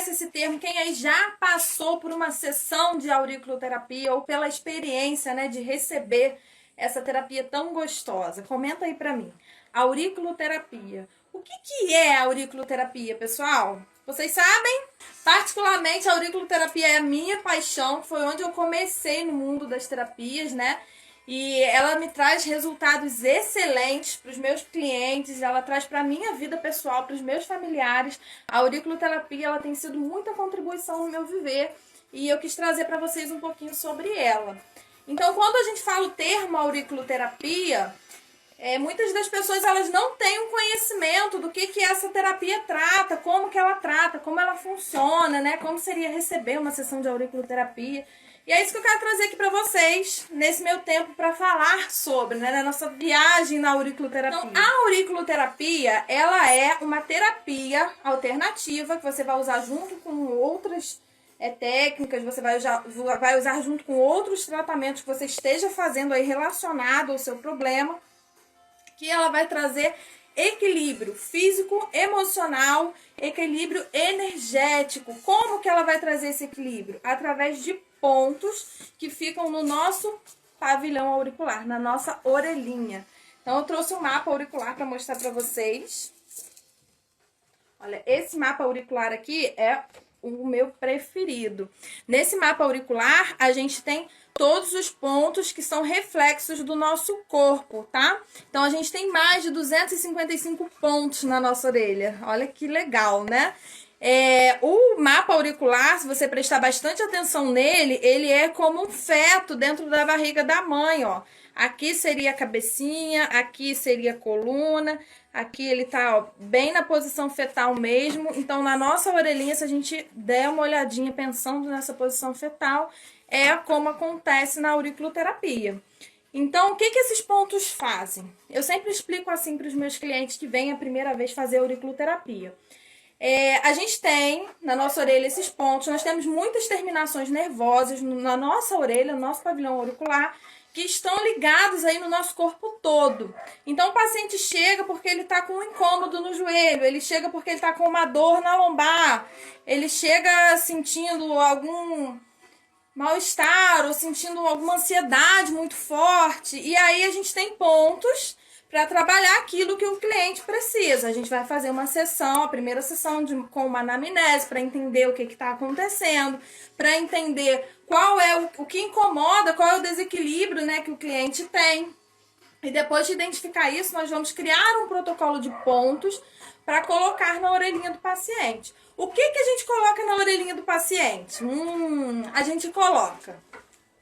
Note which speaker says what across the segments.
Speaker 1: conhece esse termo? Quem aí já passou por uma sessão de auriculoterapia ou pela experiência, né, de receber essa terapia tão gostosa? Comenta aí pra mim. Auriculoterapia. O que é a auriculoterapia, pessoal? Vocês sabem? Particularmente, a auriculoterapia é a minha paixão. Foi onde eu comecei no mundo das terapias, né? E ela me traz resultados excelentes para os meus clientes, ela traz para a minha vida pessoal, para os meus familiares. A auriculoterapia ela tem sido muita contribuição no meu viver e eu quis trazer para vocês um pouquinho sobre ela. Então, quando a gente fala o termo auriculoterapia, muitas das pessoas elas não têm um conhecimento do que essa terapia trata, como que ela trata, como ela funciona, né? Como seria receber uma sessão de auriculoterapia. E é isso que eu quero trazer aqui para vocês, nesse meu tempo, para falar sobre, né, na nossa viagem na auriculoterapia. Então, a auriculoterapia, ela é uma terapia alternativa que você vai usar junto com outras técnicas, você vai usar junto com outros tratamentos que você esteja fazendo aí relacionado ao seu problema, que ela vai trazer equilíbrio físico, emocional, equilíbrio energético. Como que ela vai trazer esse equilíbrio? Através de pontos que ficam no nosso pavilhão auricular, na nossa orelhinha. Então, eu trouxe um mapa auricular para mostrar para vocês. Olha, esse mapa auricular aqui é o meu preferido. Nesse mapa auricular, a gente tem todos os pontos que são reflexos do nosso corpo, tá? Então, a gente tem mais de 255 pontos na nossa orelha. Olha que legal, né? O mapa auricular, se você prestar bastante atenção nele, ele é como um feto dentro da barriga da mãe, ó. Aqui seria a cabecinha, aqui seria a coluna, aqui ele tá, ó, bem na posição fetal mesmo. Então, na nossa orelhinha, se a gente der uma olhadinha pensando nessa posição fetal, é como acontece na auriculoterapia. Então, o que esses pontos fazem? Eu sempre explico assim para os meus clientes que vêm a primeira vez fazer auriculoterapia. A gente tem na nossa orelha esses pontos, nós temos muitas terminações nervosas na nossa orelha, no nosso pavilhão auricular, que estão ligados aí no nosso corpo todo. Então, o paciente chega porque ele está com um incômodo no joelho, ele chega porque ele está com uma dor na lombar, ele chega sentindo algum mal-estar ou sentindo alguma ansiedade muito forte. E aí a gente tem pontos para trabalhar aquilo que o cliente precisa. A gente vai fazer uma sessão, a primeira sessão com uma anamnese para entender o que está acontecendo, para entender qual é o que incomoda, qual é o desequilíbrio, né, que o cliente tem. E depois de identificar isso, nós vamos criar um protocolo de pontos para colocar na orelhinha do paciente. O que a gente coloca na orelhinha do paciente? A gente coloca.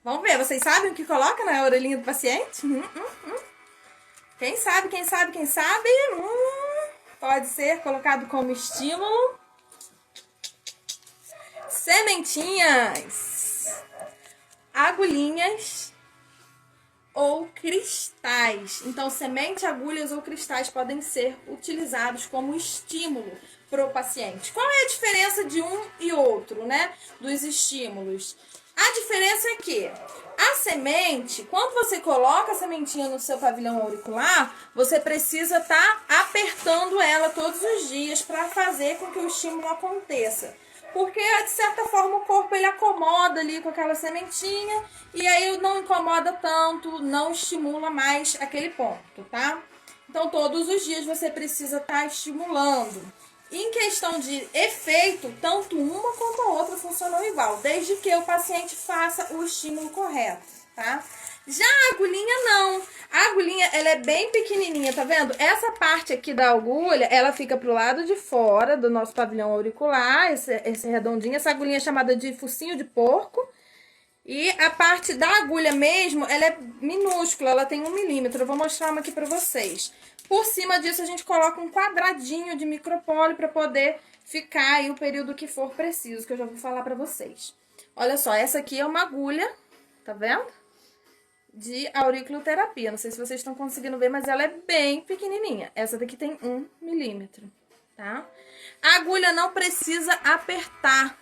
Speaker 1: Vamos ver, vocês sabem o que coloca na orelhinha do paciente? Quem sabe, quem sabe, quem sabe? Pode ser colocado como estímulo. Sementinhas, agulhinhas ou cristais. Então, semente, agulhas ou cristais podem ser utilizados como estímulo para o paciente. Qual é a diferença de um e outro, né? Dos estímulos? A diferença é que a semente, quando você coloca a sementinha no seu pavilhão auricular, você precisa estar apertando ela todos os dias para fazer com que o estímulo aconteça. Porque, de certa forma, o corpo ele acomoda ali com aquela sementinha e aí não incomoda tanto, não estimula mais aquele ponto, tá? Então, todos os dias você precisa estar estimulando. Em questão de efeito, tanto uma quanto a outra funcionam igual, desde que o paciente faça o estímulo correto, tá? Já a agulhinha não. A agulhinha, ela é bem pequenininha, tá vendo? Essa parte aqui da agulha, ela fica pro lado de fora do nosso pavilhão auricular, esse redondinho. Essa agulhinha é chamada de focinho de porco. E a parte da agulha mesmo, ela é minúscula, ela tem 1 milímetro. Eu vou mostrar uma aqui pra vocês. Por cima disso, a gente coloca um quadradinho de micropólio para poder ficar aí o período que for preciso, que eu já vou falar para vocês. Olha só, essa aqui é uma agulha, tá vendo? De auriculoterapia. Não sei se vocês estão conseguindo ver, mas ela é bem pequenininha. Essa daqui tem 1 milímetro, tá? A agulha não precisa apertar.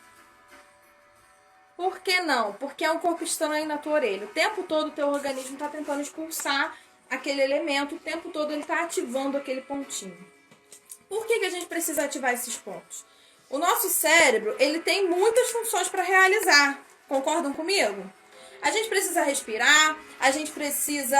Speaker 1: Por que não? Porque é um corpo estranho na tua orelha. O tempo todo o teu organismo está tentando expulsar aquele elemento, o tempo todo ele está ativando aquele pontinho. Por que a gente precisa ativar esses pontos? O nosso cérebro, ele tem muitas funções para realizar. Concordam comigo? A gente precisa respirar, a gente precisa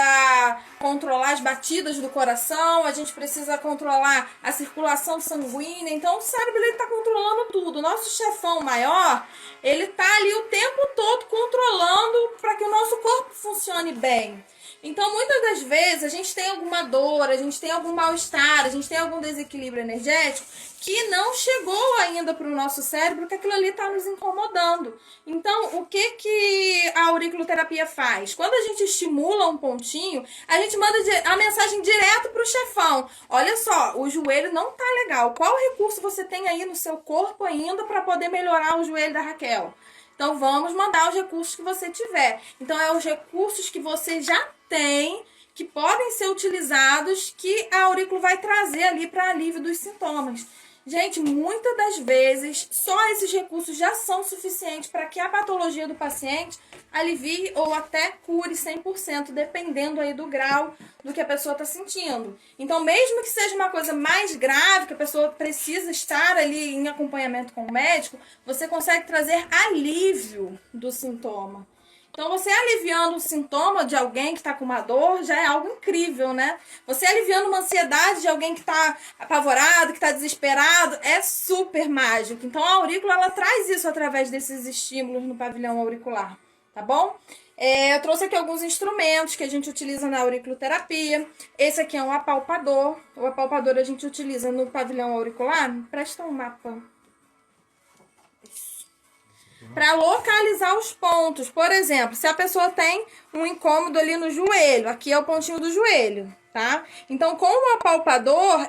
Speaker 1: controlar as batidas do coração, a gente precisa controlar a circulação sanguínea. Então, o cérebro está controlando tudo. O nosso chefão maior, ele está ali o tempo todo controlando para que o nosso corpo funcione bem. Então, muitas das vezes, a gente tem alguma dor, a gente tem algum mal-estar, a gente tem algum desequilíbrio energético que não chegou ainda para o nosso cérebro, que aquilo ali está nos incomodando. Então, o que a auriculoterapia faz? Quando a gente estimula um pontinho, a gente manda a mensagem direto para o chefão. Olha só, o joelho não tá legal. Qual recurso você tem aí no seu corpo ainda para poder melhorar o joelho da Raquel? Então, vamos mandar os recursos que você tiver. Então, é os recursos que você já tem, que podem ser utilizados, que a aurícula vai trazer ali para alívio dos sintomas. Gente, muitas das vezes, só esses recursos já são suficientes para que a patologia do paciente alivie ou até cure 100%, dependendo aí do grau do que a pessoa está sentindo. Então, mesmo que seja uma coisa mais grave, que a pessoa precisa estar ali em acompanhamento com o médico, você consegue trazer alívio do sintoma. Então, você aliviando o sintoma de alguém que está com uma dor já é algo incrível, né? Você aliviando uma ansiedade de alguém que está apavorado, que está desesperado, é super mágico. Então, a aurícula, ela traz isso através desses estímulos no pavilhão auricular, tá bom? Eu trouxe aqui alguns instrumentos que a gente utiliza na auriculoterapia. Esse aqui é um apalpador. O apalpador a gente utiliza no pavilhão auricular. Me presta um mapa. Para localizar os pontos. Por exemplo, se a pessoa tem um incômodo ali no joelho, aqui é o pontinho do joelho, tá? Então, com o apalpador,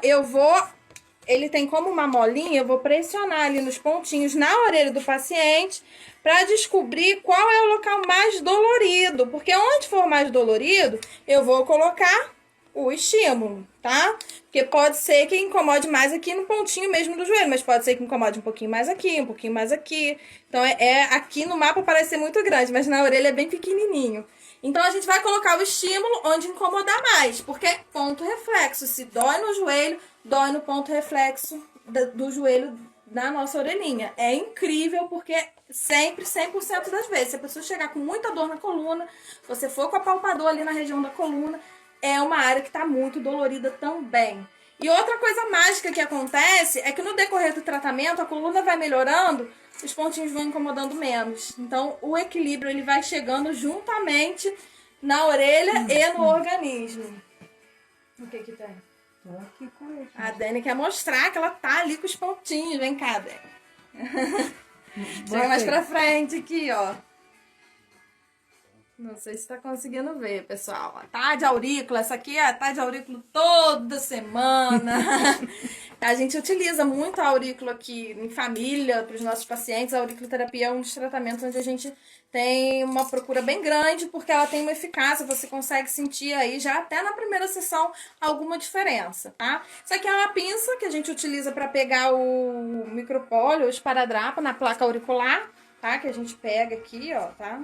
Speaker 1: ele tem como uma molinha, eu vou pressionar ali nos pontinhos na orelha do paciente para descobrir qual é o local mais dolorido, porque onde for mais dolorido, eu vou colocar o estímulo, tá? Porque pode ser que incomode mais aqui no pontinho mesmo do joelho, mas pode ser que incomode um pouquinho mais aqui, um pouquinho mais aqui. Então, aqui no mapa parece ser muito grande, mas na orelha é bem pequenininho. Então, a gente vai colocar o estímulo onde incomodar mais, porque ponto reflexo. Se dói no joelho, dói no ponto reflexo do joelho da nossa orelhinha. É incrível, porque sempre, 100% das vezes, se a pessoa chegar com muita dor na coluna, você for com a palpador ali na região da coluna, é uma área que está muito dolorida também. E outra coisa mágica que acontece é que no decorrer do tratamento, a coluna vai melhorando, os pontinhos vão incomodando menos. Então, o equilíbrio ele vai chegando juntamente na orelha e no organismo. O que tem?
Speaker 2: Tô aqui com ele.
Speaker 1: A Dani quer mostrar que ela tá ali com os pontinhos. Vem cá, Dani. Chega mais pra frente aqui, ó. Não sei se tá conseguindo ver, pessoal. Tá de aurícula, essa aqui é tá de aurícula toda semana. A gente utiliza muito a aurícula aqui em família, para os nossos pacientes. A auriculoterapia é um dos tratamentos onde a gente tem uma procura bem grande, porque ela tem uma eficácia, você consegue sentir aí já até na primeira sessão alguma diferença, tá? Isso aqui é uma pinça que a gente utiliza para pegar o micropólio, o esparadrapo na placa auricular, tá? Que a gente pega aqui, ó, tá?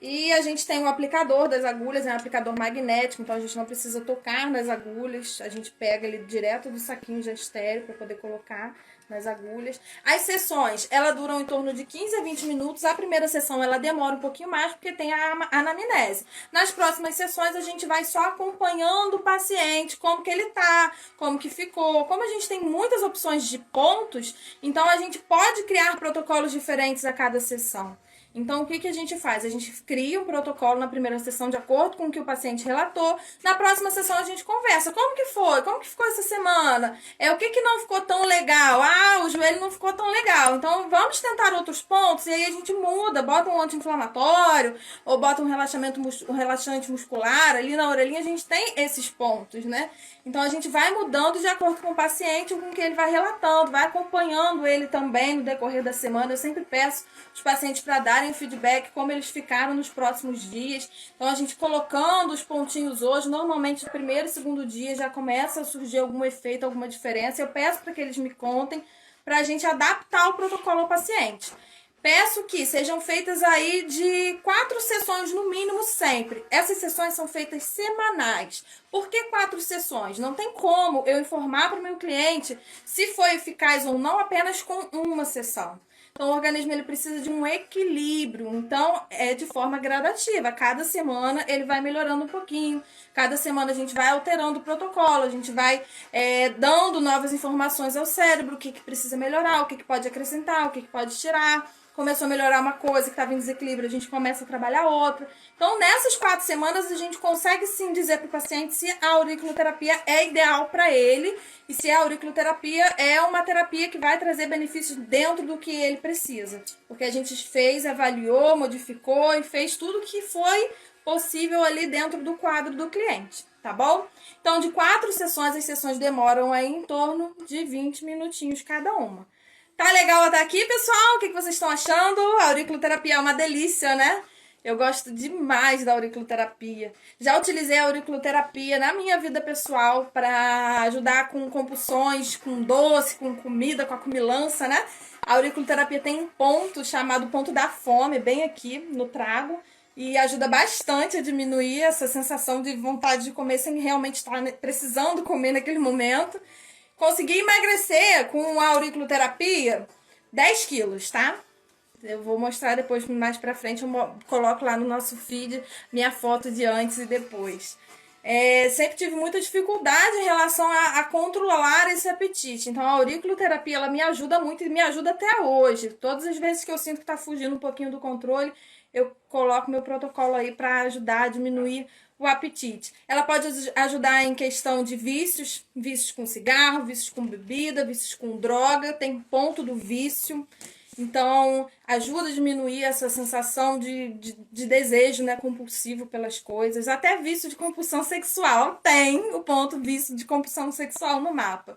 Speaker 1: E a gente tem um aplicador das agulhas, é um aplicador magnético, então a gente não precisa tocar nas agulhas, a gente pega ele direto do saquinho de estéreo para poder colocar nas agulhas. As sessões, elas duram em torno de 15 a 20 minutos, a primeira sessão ela demora um pouquinho mais porque tem a anamnese. Nas próximas sessões a gente vai só acompanhando o paciente, como que ele tá, como que ficou. Como a gente tem muitas opções de pontos, então a gente pode criar protocolos diferentes a cada sessão. Então, o que a gente faz? A gente cria um protocolo na primeira sessão de acordo com o que o paciente relatou. Na próxima sessão, a gente conversa. Como que foi? Como que ficou essa semana? O que não ficou tão legal? Ah, o joelho não ficou tão legal. Então, vamos tentar outros pontos. E aí, a gente muda. Bota um anti-inflamatório ou bota um relaxante muscular. Ali na orelhinha, a gente tem esses pontos, né? Então, a gente vai mudando de acordo com o paciente, com o que ele vai relatando. Vai acompanhando ele também no decorrer da semana. Eu sempre peço os pacientes para darem feedback, como eles ficaram nos próximos dias. Então, a gente colocando os pontinhos hoje, normalmente no primeiro e segundo dia já começa a surgir algum efeito, alguma diferença. Eu peço para que eles me contem, para a gente adaptar o protocolo ao paciente. Peço que sejam feitas aí de 4 sessões no mínimo sempre. Essas sessões são feitas semanais. Por que 4 sessões? Não tem como eu informar para o meu cliente se foi eficaz ou não apenas com uma sessão. Então, o organismo ele precisa de um equilíbrio. Então, é de forma gradativa. Cada semana ele vai melhorando um pouquinho. Cada semana a gente vai alterando o protocolo. A gente vai dando novas informações ao cérebro. O que precisa melhorar, o que pode acrescentar, o que pode tirar. Começou a melhorar uma coisa que estava em desequilíbrio, a gente começa a trabalhar outra. Então, nessas 4 semanas, a gente consegue sim dizer para o paciente se a auriculoterapia é ideal para ele e se a auriculoterapia é uma terapia que vai trazer benefícios dentro do que ele precisa. Porque a gente fez, avaliou, modificou e fez tudo que foi possível ali dentro do quadro do cliente, tá bom? Então, de 4 sessões, as sessões demoram aí em torno de 20 minutinhos cada uma. Tá legal até aqui, pessoal? O que vocês estão achando? A auriculoterapia é uma delícia, né? Eu gosto demais da auriculoterapia. Já utilizei a auriculoterapia na minha vida pessoal para ajudar com compulsões, com doce, com comida, com a comilança, né? A auriculoterapia tem um ponto chamado ponto da fome, bem aqui no trago, e ajuda bastante a diminuir essa sensação de vontade de comer sem realmente estar precisando comer naquele momento. Consegui emagrecer com a auriculoterapia 10 quilos, tá? Eu vou mostrar depois, mais pra frente, eu coloco lá no nosso feed minha foto de antes e depois. Sempre tive muita dificuldade em relação a controlar esse apetite. Então a auriculoterapia ela me ajuda muito e me ajuda até hoje. Todas as vezes que eu sinto que tá fugindo um pouquinho do controle, eu coloco meu protocolo aí para ajudar a diminuir o apetite. Ela pode ajudar em questão de vícios, vícios com cigarro, vícios com bebida, vícios com droga, tem ponto do vício. Então, ajuda a diminuir essa sensação de desejo, né, compulsivo pelas coisas. Até vício de compulsão sexual tem o ponto vício de compulsão sexual no mapa.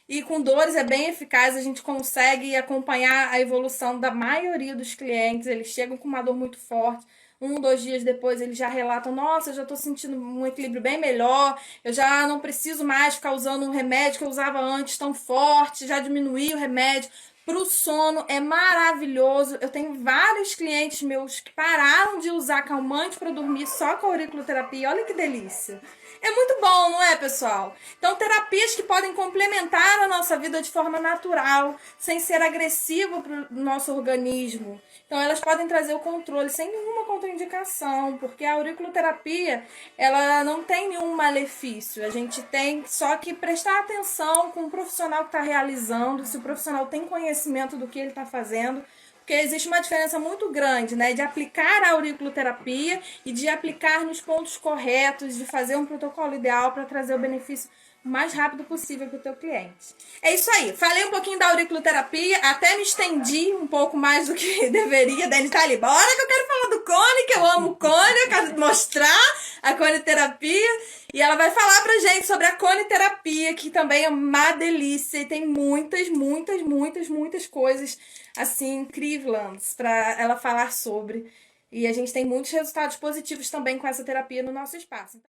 Speaker 1: E com dores é bem eficaz, a gente consegue acompanhar a evolução da maioria dos clientes. Eles chegam com uma dor muito forte. 1, 2 dias depois eles já relatam: nossa, eu já tô sentindo um equilíbrio bem melhor, eu já não preciso mais ficar usando um remédio que eu usava antes tão forte, já diminuí o remédio. Pro sono é maravilhoso. Eu tenho vários clientes meus que pararam de usar calmante para dormir só com a auriculoterapia. Olha que delícia. É muito bom, não é, pessoal? Então, terapias que podem complementar a nossa vida de forma natural, sem ser agressivo para o nosso organismo. Então, elas podem trazer o controle sem nenhuma contraindicação, porque a auriculoterapia, ela não tem nenhum malefício. A gente tem só que prestar atenção com o profissional que está realizando, se o profissional tem conhecimento do que ele está fazendo, porque existe uma diferença muito grande, né, de aplicar a auriculoterapia e de aplicar nos pontos corretos, de fazer um protocolo ideal para trazer o benefício o mais rápido possível para o teu cliente. É isso aí. Falei um pouquinho da auriculoterapia, até me estendi um pouco mais do que deveria. Dani tá ali, bora que eu quero falar do cone, que eu amo o cone, eu quero mostrar a coneterapia. E ela vai falar pra gente sobre a coneterapia, que também é uma delícia e tem muitas coisas assim incríveis para ela falar sobre. E a gente tem muitos resultados positivos também com essa terapia no nosso espaço.